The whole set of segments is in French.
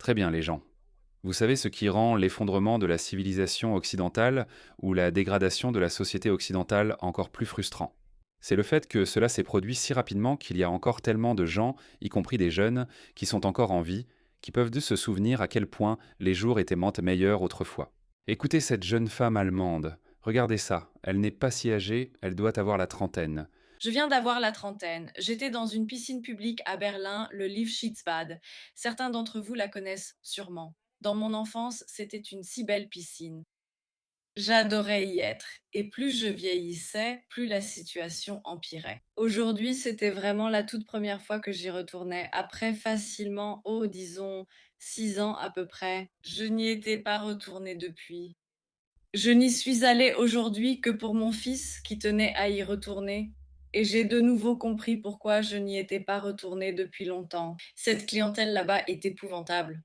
Très bien, les gens. Vous savez ce qui rend l'effondrement de la civilisation occidentale ou la dégradation de la société occidentale encore plus frustrant? C'est le fait que cela s'est produit si rapidement qu'il y a encore tellement de gens, y compris des jeunes, qui sont encore en vie, qui peuvent de se souvenir à quel point les jours étaient montes meilleurs autrefois. Écoutez cette jeune femme allemande. Regardez ça. Elle n'est pas si âgée, elle doit avoir la trentaine. Je viens d'avoir la trentaine. J'étais dans une piscine publique à Berlin, le Liefschitzbad. Certains d'entre vous la connaissent sûrement. Dans mon enfance, c'était une si belle piscine. J'adorais y être. Et plus je vieillissais, plus la situation empirait. Aujourd'hui, c'était vraiment la toute première fois que j'y retournais. Après facilement, oh, disons, 6 ans à peu près. Je n'y étais pas retournée depuis. Je n'y suis allée aujourd'hui que pour mon fils qui tenait à y retourner. Et j'ai de nouveau compris pourquoi je n'y étais pas retournée depuis longtemps. Cette clientèle là-bas est épouvantable.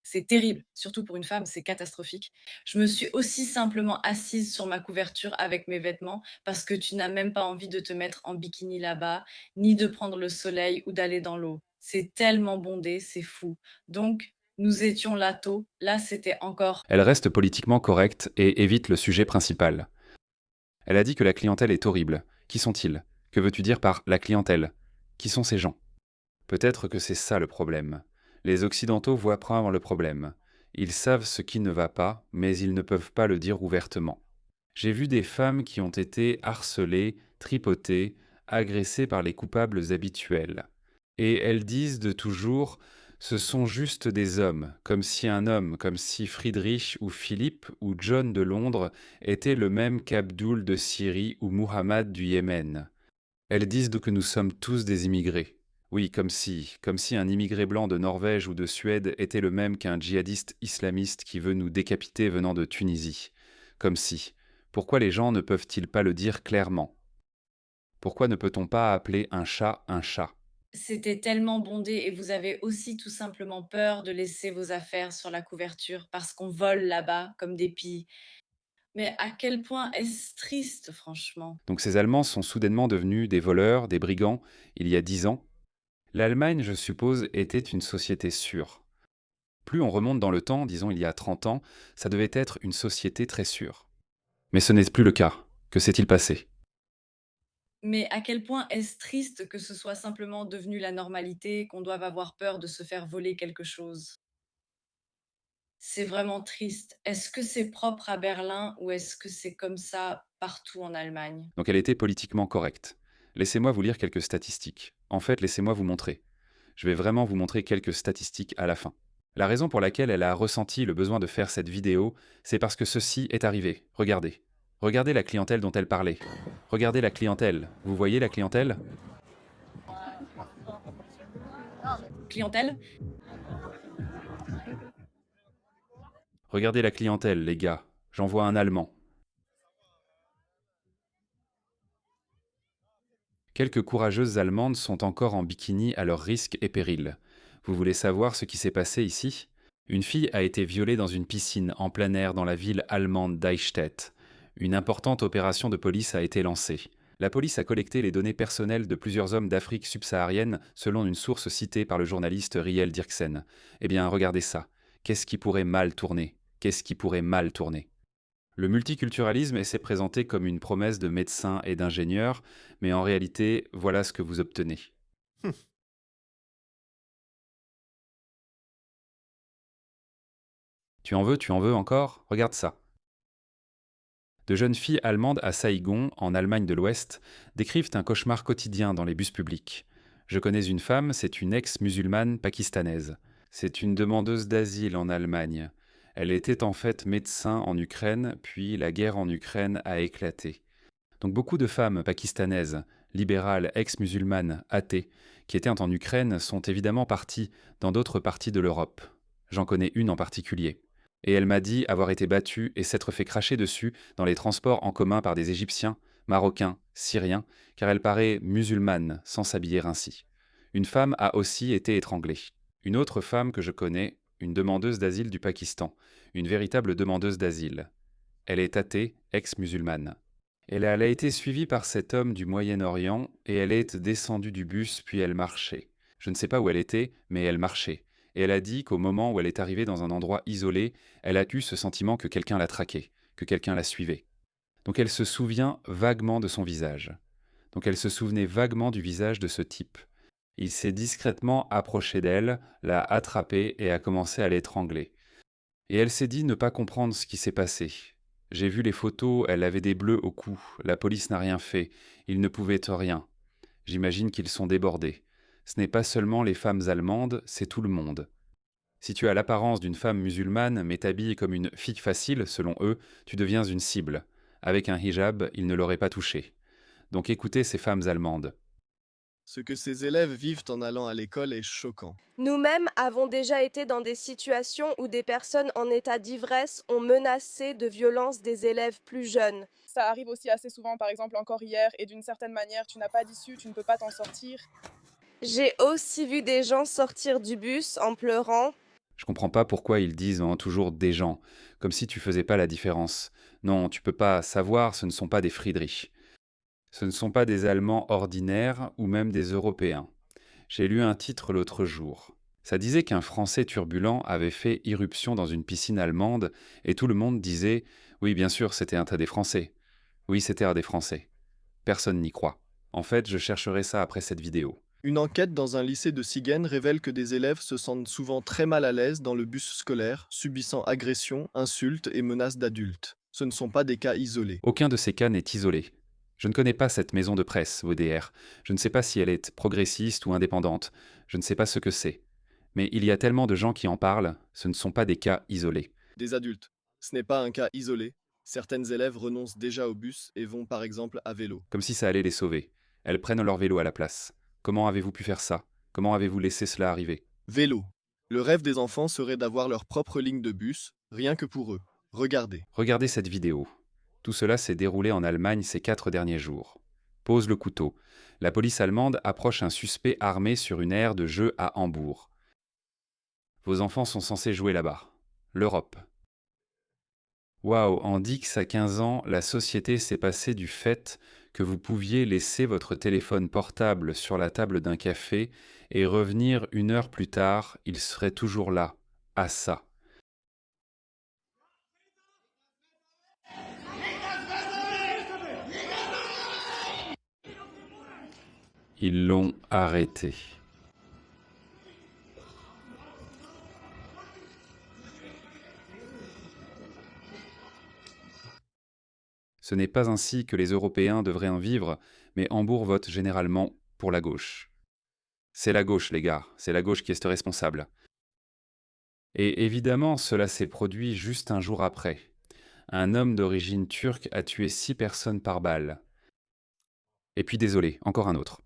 C'est terrible, surtout pour une femme, c'est catastrophique. Je me suis aussi simplement assise sur ma couverture avec mes vêtements parce que tu n'as même pas envie de te mettre en bikini là-bas, ni de prendre le soleil ou d'aller dans l'eau. C'est tellement bondé, c'est fou. Donc, nous étions là tôt, là c'était encore. Elle reste politiquement correcte et évite le sujet principal. Elle a dit que la clientèle est horrible. Qui sont-ils? Que veux-tu dire par la clientèle? Qui sont ces gens? Peut-être que c'est ça le problème. Les Occidentaux voient prendre le problème. Ils savent ce qui ne va pas, mais ils ne peuvent pas le dire ouvertement. J'ai vu des femmes qui ont été harcelées, tripotées, agressées par les coupables habituels. Et elles disent de toujours: ce sont juste des hommes, comme si un homme, comme si Friedrich ou Philippe ou John de Londres était le même qu'Abdoul de Syrie ou Muhammad du Yémen. Elles disent que nous sommes tous des immigrés. Oui, comme si un immigré blanc de Norvège ou de Suède était le même qu'un djihadiste islamiste qui veut nous décapiter venant de Tunisie. Comme si. Pourquoi les gens ne peuvent-ils pas le dire clairement? Pourquoi ne peut-on pas appeler un chat un chat? C'était tellement bondé et vous avez aussi tout simplement peur de laisser vos affaires sur la couverture parce qu'on vole là-bas comme des pies. Mais à quel point est-ce triste, franchement. Donc ces Allemands sont soudainement devenus des voleurs, des brigands, il y a 10 ans. L'Allemagne, je suppose, était une société sûre. Plus on remonte dans le temps, disons il y a 30 ans, ça devait être une société très sûre. Mais ce n'est plus le cas. Que s'est-il passé? Mais à quel point est-ce triste que ce soit simplement devenu la normalité, qu'on doive avoir peur de se faire voler quelque chose. C'est vraiment triste. Est-ce que c'est propre à Berlin ou est-ce que c'est comme ça partout en Allemagne? Donc elle était politiquement correcte. Laissez-moi vous lire quelques statistiques. En fait, laissez-moi vous montrer. Je vais vraiment vous montrer quelques statistiques à la fin. La raison pour laquelle elle a ressenti le besoin de faire cette vidéo, c'est parce que ceci est arrivé. Regardez. Regardez la clientèle dont elle parlait. Regardez la clientèle. Vous voyez la clientèle? Clientèle? Regardez la clientèle, les gars. J'en vois un Allemand. Quelques courageuses Allemandes sont encore en bikini à leur risque et péril. Vous voulez savoir ce qui s'est passé ici? Une fille a été violée dans une piscine en plein air dans la ville allemande d'Eichstätt. Une importante opération de police a été lancée. La police a collecté les données personnelles de plusieurs hommes d'Afrique subsaharienne selon une source citée par le journaliste Riel Dirksen. Eh bien, regardez ça. Qu'est-ce qui pourrait mal tourner? Qu'est-ce qui pourrait mal tourner? Le multiculturalisme s'est présenté comme une promesse de médecins et d'ingénieurs, mais en réalité, voilà ce que vous obtenez. Tu en veux encore? Regarde ça. De jeunes filles allemandes à Saïgon, en Allemagne de l'Ouest, décrivent un cauchemar quotidien dans les bus publics. Je connais une femme, c'est une ex-musulmane pakistanaise. C'est une demandeuse d'asile en Allemagne. Elle était en fait médecin en Ukraine, puis la guerre en Ukraine a éclaté. Donc beaucoup de femmes pakistanaises, libérales, ex-musulmanes, athées, qui étaient en Ukraine sont évidemment parties dans d'autres parties de l'Europe. J'en connais une en particulier. Et elle m'a dit avoir été battue et s'être fait cracher dessus dans les transports en commun par des Égyptiens, Marocains, Syriens, car elle paraît musulmane sans s'habiller ainsi. Une femme a aussi été étranglée. Une autre femme que je connais, une demandeuse d'asile du Pakistan, une véritable demandeuse d'asile. Elle est athée, ex-musulmane. Elle a été suivie par cet homme du Moyen-Orient et elle est descendue du bus puis elle marchait. Je ne sais pas où elle était, mais elle marchait. Et elle a dit qu'au moment où elle est arrivée dans un endroit isolé, elle a eu ce sentiment que quelqu'un la traquait, que quelqu'un la suivait. Donc elle se souvient vaguement de son visage. Donc elle se souvenait vaguement du visage de ce type. Il s'est discrètement approché d'elle, l'a attrapée et a commencé à l'étrangler. Et elle s'est dit ne pas comprendre ce qui s'est passé. J'ai vu les photos, elle avait des bleus au cou, la police n'a rien fait, ils ne pouvaient rien. J'imagine qu'ils sont débordés. Ce n'est pas seulement les femmes allemandes, c'est tout le monde. Si tu as l'apparence d'une femme musulmane, mais t'habilles comme une fille facile, selon eux, tu deviens une cible. Avec un hijab, ils ne l'auraient pas touché. Donc écoutez ces femmes allemandes. Ce que ces élèves vivent en allant à l'école est choquant. Nous-mêmes avons déjà été dans des situations où des personnes en état d'ivresse ont menacé de violence des élèves plus jeunes. Ça arrive aussi assez souvent, par exemple encore hier, et d'une certaine manière, tu n'as pas d'issue, tu ne peux pas t'en sortir. J'ai aussi vu des gens sortir du bus en pleurant. Je comprends pas pourquoi ils disent toujours des gens, comme si tu faisais pas la différence. Non, tu peux pas savoir, ce ne sont pas des Friedrich. Ce ne sont pas des Allemands ordinaires ou même des Européens. J'ai lu un titre l'autre jour. Ça disait qu'un Français turbulent avait fait irruption dans une piscine allemande et tout le monde disait oui, bien sûr, c'était un tas des Français. Oui, c'était un des Français. Personne n'y croit. En fait, je chercherai ça après cette vidéo. Une enquête dans un lycée de Siegen révèle que des élèves se sentent souvent très mal à l'aise dans le bus scolaire, subissant agressions, insultes et menaces d'adultes. Ce ne sont pas des cas isolés. Aucun de ces cas n'est isolé. Je ne connais pas cette maison de presse, ODR. Je ne sais pas si elle est progressiste ou indépendante. Je ne sais pas ce que c'est. Mais il y a tellement de gens qui en parlent, ce ne sont pas des cas isolés. Des adultes. Ce n'est pas un cas isolé. Certaines élèves renoncent déjà au bus et vont par exemple à vélo. Comme si ça allait les sauver. Elles prennent leur vélo à la place. Comment avez-vous pu faire ça? Comment avez-vous laissé cela arriver? Vélo. Le rêve des enfants serait d'avoir leur propre ligne de bus, rien que pour eux. Regardez. Regardez cette vidéo. Tout cela s'est déroulé en Allemagne ces 4 derniers jours. Pose le couteau. La police allemande approche un suspect armé sur une aire de jeu à Hambourg. Vos enfants sont censés jouer là-bas. L'Europe. Waouh, en Dix à 15 ans, la société s'est passée du fait que vous pouviez laisser votre téléphone portable sur la table d'un café et revenir 1 heure plus tard, il serait toujours là, à ça. Ils l'ont arrêté. Ce n'est pas ainsi que les Européens devraient en vivre, mais Hambourg vote généralement pour la gauche. C'est la gauche, les gars, c'est la gauche qui est responsable. Et évidemment, cela s'est produit juste un jour après. Un homme d'origine turque a tué 6 personnes par balle. Et puis désolé, encore un autre.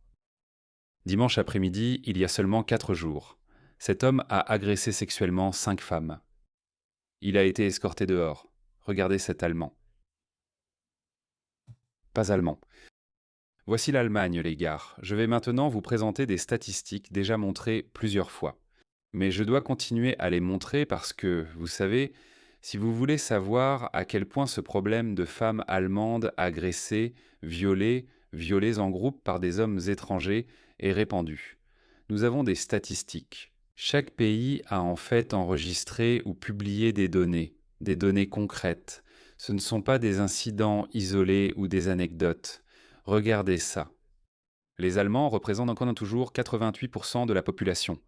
Dimanche après-midi, il y a seulement 4 jours, cet homme a agressé sexuellement 5 femmes. Il a été escorté dehors. Regardez cet Allemand. Pas allemand. Voici l'Allemagne, les gars. Je vais maintenant vous présenter des statistiques déjà montrées plusieurs fois. Mais je dois continuer à les montrer parce que, vous savez, si vous voulez savoir à quel point ce problème de femmes allemandes agressées, violées en groupe par des hommes étrangers est répandu, nous avons des statistiques. Chaque pays a en fait enregistré ou publié des données concrètes. Ce ne sont pas des incidents isolés ou des anecdotes. Regardez ça. Les Allemands représentent encore toujours 88% de la population.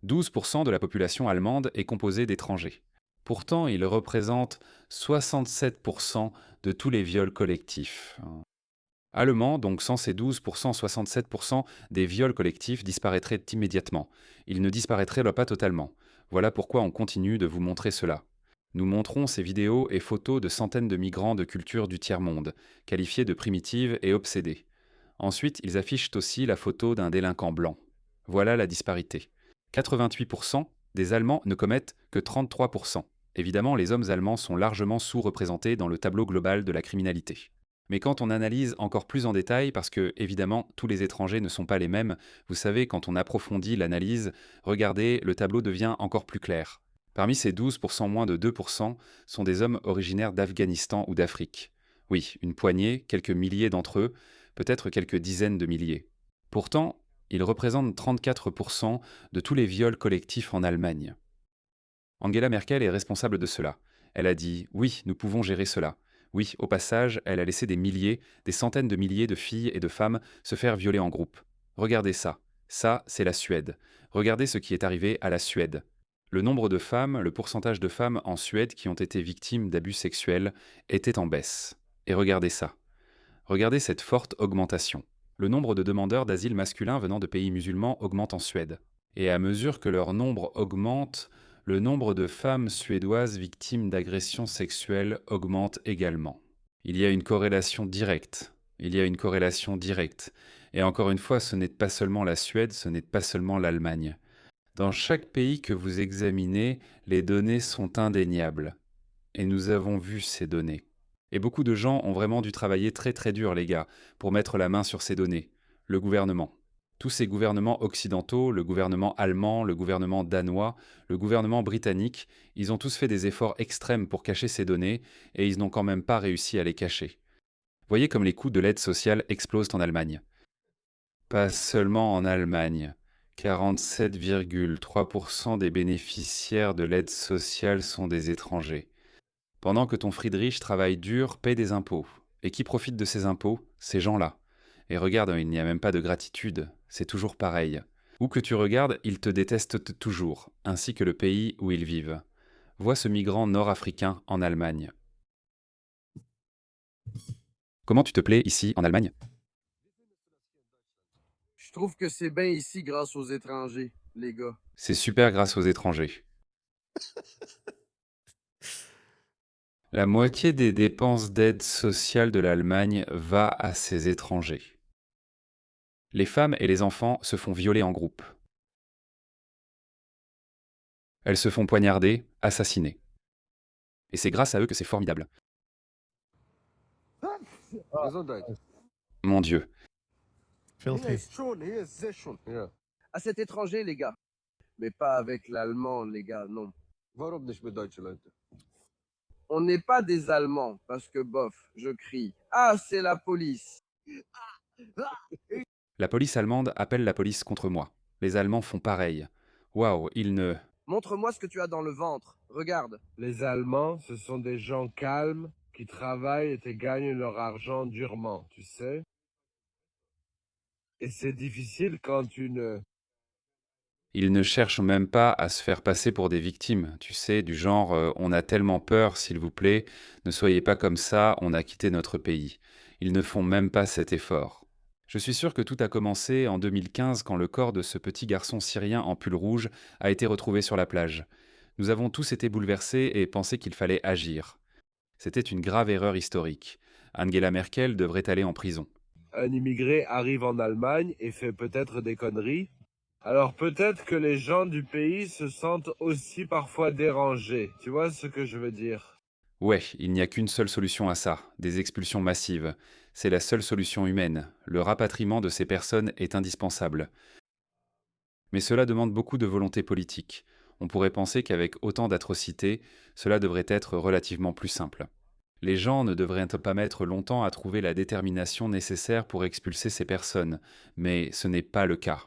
12% de la population allemande est composée d'étrangers. Pourtant, ils représentent 67% de tous les viols collectifs. Allemands, donc sans ces 12%, 67% des viols collectifs disparaîtraient immédiatement. Ils ne disparaîtraient pas totalement. Voilà pourquoi on continue de vous montrer cela. Nous montrons ces vidéos et photos de centaines de migrants de cultures du tiers-monde, qualifiés de primitives et obsédés. Ensuite, ils affichent aussi la photo d'un délinquant blanc. Voilà la disparité. 88% des Allemands ne commettent que 33%. Évidemment, les hommes allemands sont largement sous-représentés dans le tableau global de la criminalité. Mais quand on analyse encore plus en détail, parce que, évidemment, tous les étrangers ne sont pas les mêmes, vous savez, quand on approfondit l'analyse, regardez, le tableau devient encore plus clair. Parmi ces 12%, moins de 2% sont des hommes originaires d'Afghanistan ou d'Afrique. Oui, une poignée, quelques milliers d'entre eux, peut-être quelques dizaines de milliers. Pourtant, Ils représentent 34% de tous les viols collectifs en Allemagne. Angela Merkel est responsable de cela. Elle a dit « Oui, nous pouvons gérer cela ». Oui, au passage, elle a laissé des milliers, des centaines de milliers de filles et de femmes se faire violer en groupe. Regardez ça. Ça, c'est la Suède. Regardez ce qui est arrivé à la Suède. Le nombre de femmes, le pourcentage de femmes en Suède qui ont été victimes d'abus sexuels était en baisse. Et regardez ça. Regardez cette forte augmentation. Le nombre de demandeurs d'asile masculins venant de pays musulmans augmente en Suède. Et à mesure que leur nombre augmente, le nombre de femmes suédoises victimes d'agressions sexuelles augmente également. Il y a une corrélation directe. Il y a une corrélation directe. Et encore une fois, ce n'est pas seulement la Suède, ce n'est pas seulement l'Allemagne. Dans chaque pays que vous examinez, les données sont indéniables. Et nous avons vu ces données. Et beaucoup de gens ont vraiment dû travailler très très dur, les gars, pour mettre la main sur ces données. Le gouvernement. Tous ces gouvernements occidentaux, le gouvernement allemand, le gouvernement danois, le gouvernement britannique, ils ont tous fait des efforts extrêmes pour cacher ces données et ils n'ont quand même pas réussi à les cacher. Voyez comme les coûts de l'aide sociale explosent en Allemagne. Pas seulement en Allemagne. 47,3% des bénéficiaires de l'aide sociale sont des étrangers. Pendant que ton Friedrich travaille dur, paie des impôts. Et qui profite de ces impôts? Ces gens-là. Et regarde, il n'y a même pas de gratitude. C'est toujours pareil. Où que tu regardes, ils te détestent toujours, ainsi que le pays où ils vivent. Vois ce migrant nord-africain en Allemagne. Comment tu te plais ici, en Allemagne? Je trouve que c'est bien ici grâce aux étrangers, les gars. C'est super grâce aux étrangers. La moitié des dépenses d'aide sociale de l'Allemagne va à ces étrangers. Les femmes et les enfants se font violer en groupe. Elles se font poignarder, assassiner. Et c'est grâce à eux que c'est formidable. Gesundheit. Mon Dieu. À cet étranger, les gars. Mais pas avec l'allemand, les gars, non. Warum nicht mit deutschen Leuten? On n'est pas des Allemands, parce que bof, je crie. Ah, c'est la police. La police allemande appelle la police contre moi. Les Allemands font pareil. Waouh, ils ne... Montre-moi ce que tu as dans le ventre. Regarde. Les Allemands, ce sont des gens calmes qui travaillent et qui gagnent leur argent durement, tu sais. Et c'est difficile quand tu ne... Ils ne cherchent même pas à se faire passer pour des victimes, tu sais, du genre on a tellement peur, s'il vous plaît, ne soyez pas comme ça, on a quitté notre pays. Ils ne font même pas cet effort. Je suis sûr que tout a commencé en 2015 quand le corps de ce petit garçon syrien en pull rouge a été retrouvé sur la plage. Nous avons tous été bouleversés et pensé qu'il fallait agir. C'était une grave erreur historique. Angela Merkel devrait aller en prison. Un immigré arrive en Allemagne et fait peut-être des conneries. Alors peut-être que les gens du pays se sentent aussi parfois dérangés. Tu vois ce que je veux dire? Ouais, il n'y a qu'une seule solution à ça, des expulsions massives. C'est la seule solution humaine. Le rapatriement de ces personnes est indispensable. Mais cela demande beaucoup de volonté politique. On pourrait penser qu'avec autant d'atrocités, cela devrait être relativement plus simple. Les gens ne devraient pas mettre longtemps à trouver la détermination nécessaire pour expulser ces personnes, mais ce n'est pas le cas.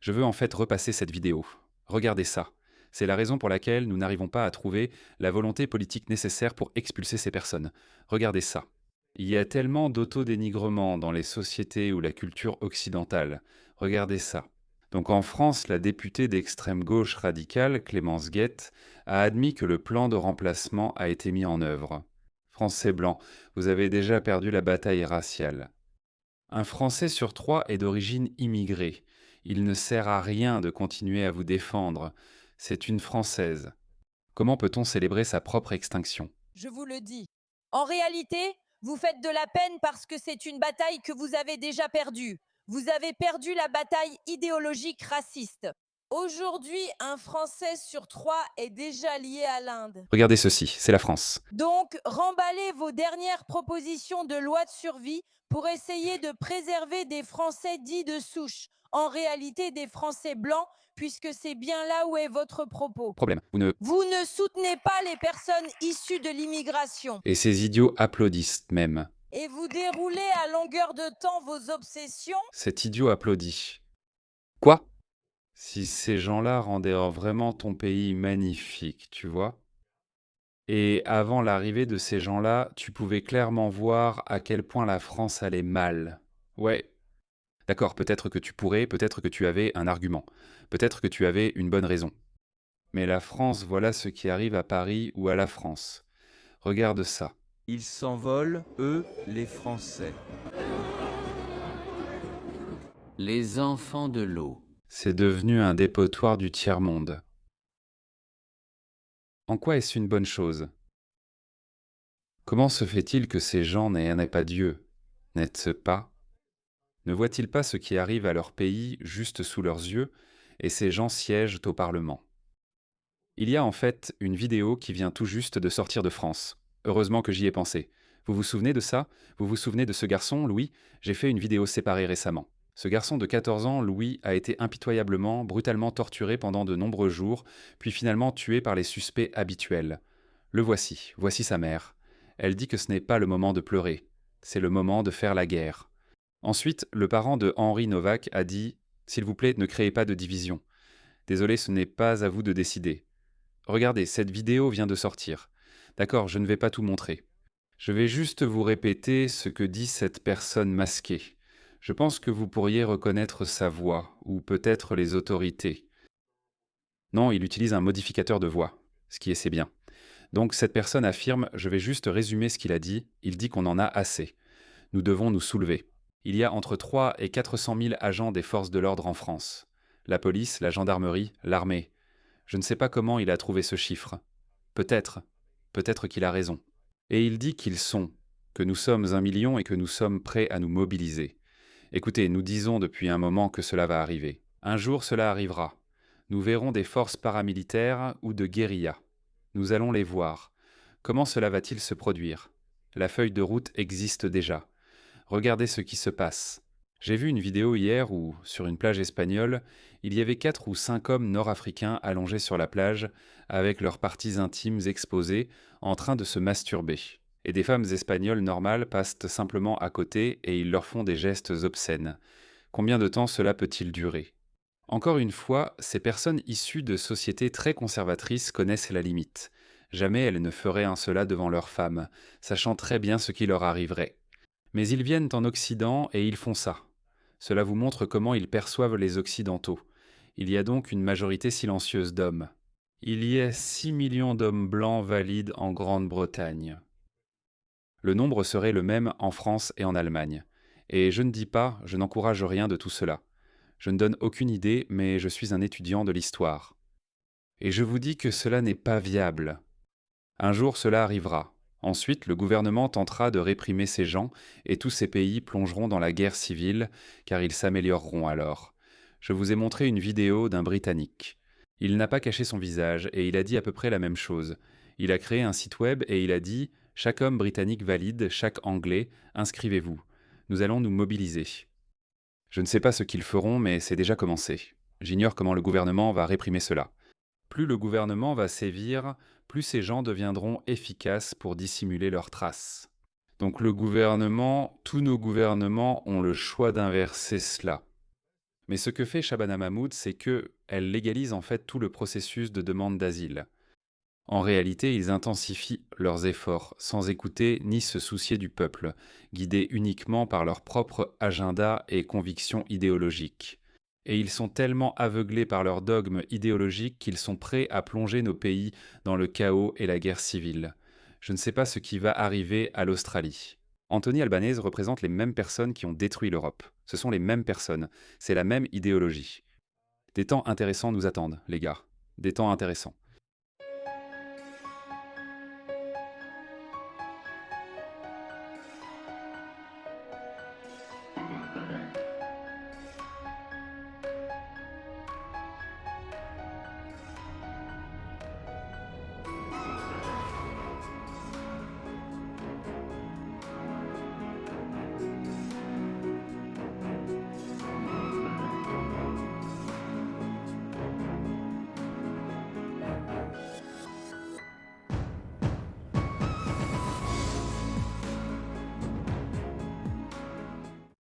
Je veux en fait repasser cette vidéo. Regardez ça. C'est la raison pour laquelle nous n'arrivons pas à trouver la volonté politique nécessaire pour expulser ces personnes. Regardez ça. Il y a tellement d'autodénigrement dans les sociétés ou la culture occidentale. Regardez ça. Donc en France, la députée d'extrême gauche radicale, Clémence Guette, a admis que le plan de remplacement a été mis en œuvre. Français blancs, vous avez déjà perdu la bataille raciale. Un Français sur 3 est d'origine immigrée. Il ne sert à rien de continuer à vous défendre. C'est une Française. Comment peut-on célébrer sa propre extinction? Je vous le dis. En réalité, vous faites de la peine parce que c'est une bataille que vous avez déjà perdue. Vous avez perdu la bataille idéologique raciste. Aujourd'hui, un Français sur 3 est déjà lié à l'Inde. Regardez ceci, c'est la France. Donc, remballez vos dernières propositions de loi de survie pour essayer de préserver des Français dits de souche. En réalité, des Français blancs, puisque c'est bien là où est votre propos. Problème, Vous ne soutenez pas les personnes issues de l'immigration. Et ces idiots applaudissent même. Et vous déroulez à longueur de temps vos obsessions. Cet idiot applaudit. Quoi? Si ces gens-là rendaient vraiment ton pays magnifique, tu vois? Et avant l'arrivée de ces gens-là, tu pouvais clairement voir à quel point la France allait mal. Ouais, d'accord, peut-être que tu pourrais, peut-être que tu avais un argument, peut-être que tu avais une bonne raison. Mais la France, voilà ce qui arrive à Paris ou à la France. Regarde ça. Ils s'envolent, eux, les Français. Les enfants de l'eau. C'est devenu un dépotoir du tiers-monde. En quoi est-ce une bonne chose? Comment se fait-il que ces gens n'aient pas Dieu? N'est-ce pas? Ne voient-ils pas ce qui arrive à leur pays juste sous leurs yeux, et ces gens siègent au Parlement? Il y a en fait une vidéo qui vient tout juste de sortir de France. Heureusement que j'y ai pensé. Vous vous souvenez de ça? Vous vous souvenez de ce garçon, Louis? J'ai fait une vidéo séparée récemment. Ce garçon de 14 ans, Louis, a été impitoyablement, brutalement torturé pendant de nombreux jours, puis finalement tué par les suspects habituels. Le voici, voici sa mère. Elle dit que ce n'est pas le moment de pleurer, c'est le moment de faire la guerre. Ensuite, le parent de Henri Novak a dit « S'il vous plaît, ne créez pas de division. Désolé, ce n'est pas à vous de décider. Regardez, cette vidéo vient de sortir. D'accord, je ne vais pas tout montrer. Je vais juste vous répéter ce que dit cette personne masquée. Je pense que vous pourriez reconnaître sa voix, ou peut-être les autorités. Non, il utilise un modificateur de voix, ce qui est c'est bien. Donc cette personne affirme, je vais juste résumer ce qu'il a dit, il dit qu'on en a assez. Nous devons nous soulever. Il y a entre 3 et 400 000 agents des forces de l'ordre en France. La police, la gendarmerie, l'armée. Je ne sais pas comment il a trouvé ce chiffre. Peut-être qu'il a raison. Et il dit qu'ils sont, que nous sommes 1 million et que nous sommes prêts à nous mobiliser. Écoutez, nous disons depuis un moment que cela va arriver. Un jour cela arrivera. Nous verrons des forces paramilitaires ou de guérilla. Nous allons les voir. Comment cela va-t-il se produire? La feuille de route existe déjà. Regardez ce qui se passe. J'ai vu une vidéo hier où, sur une plage espagnole, il y avait 4 ou 5 hommes nord-africains allongés sur la plage, avec leurs parties intimes exposées, en train de se masturber. Et des femmes espagnoles normales passent simplement à côté et ils leur font des gestes obscènes. Combien de temps cela peut-il durer? Encore une fois, ces personnes issues de sociétés très conservatrices connaissent la limite. Jamais elles ne feraient un cela devant leurs femmes, sachant très bien ce qui leur arriverait. Mais ils viennent en Occident et ils font ça. Cela vous montre comment ils perçoivent les Occidentaux. Il y a donc une majorité silencieuse d'hommes. Il y a 6 millions d'hommes blancs valides en Grande-Bretagne. Le nombre serait le même en France et en Allemagne. Et je ne dis pas, je n'encourage rien de tout cela. Je ne donne aucune idée, mais je suis un étudiant de l'histoire. Et je vous dis que cela n'est pas viable. Un jour cela arrivera. Ensuite, le gouvernement tentera de réprimer ces gens et tous ces pays plongeront dans la guerre civile, car ils s'amélioreront alors. Je vous ai montré une vidéo d'un Britannique. Il n'a pas caché son visage et il a dit à peu près la même chose. Il a créé un site web et il a dit « Chaque homme britannique valide, chaque Anglais, inscrivez-vous. Nous allons nous mobiliser. » Je ne sais pas ce qu'ils feront, mais c'est déjà commencé. J'ignore comment le gouvernement va réprimer cela. Plus le gouvernement va sévir, plus ces gens deviendront efficaces pour dissimuler leurs traces. Donc le gouvernement, tous nos gouvernements ont le choix d'inverser cela. Mais ce que fait Shabana Mahmoud, c'est qu'elle légalise en fait tout le processus de demande d'asile. En réalité, ils intensifient leurs efforts, sans écouter ni se soucier du peuple, guidés uniquement par leur propre agenda et convictions idéologiques. Et ils sont tellement aveuglés par leurs dogmes idéologiques qu'ils sont prêts à plonger nos pays dans le chaos et la guerre civile. Je ne sais pas ce qui va arriver à l'Australie. Anthony Albanese représente les mêmes personnes qui ont détruit l'Europe. Ce sont les mêmes personnes. C'est la même idéologie. Des temps intéressants nous attendent, les gars. Des temps intéressants.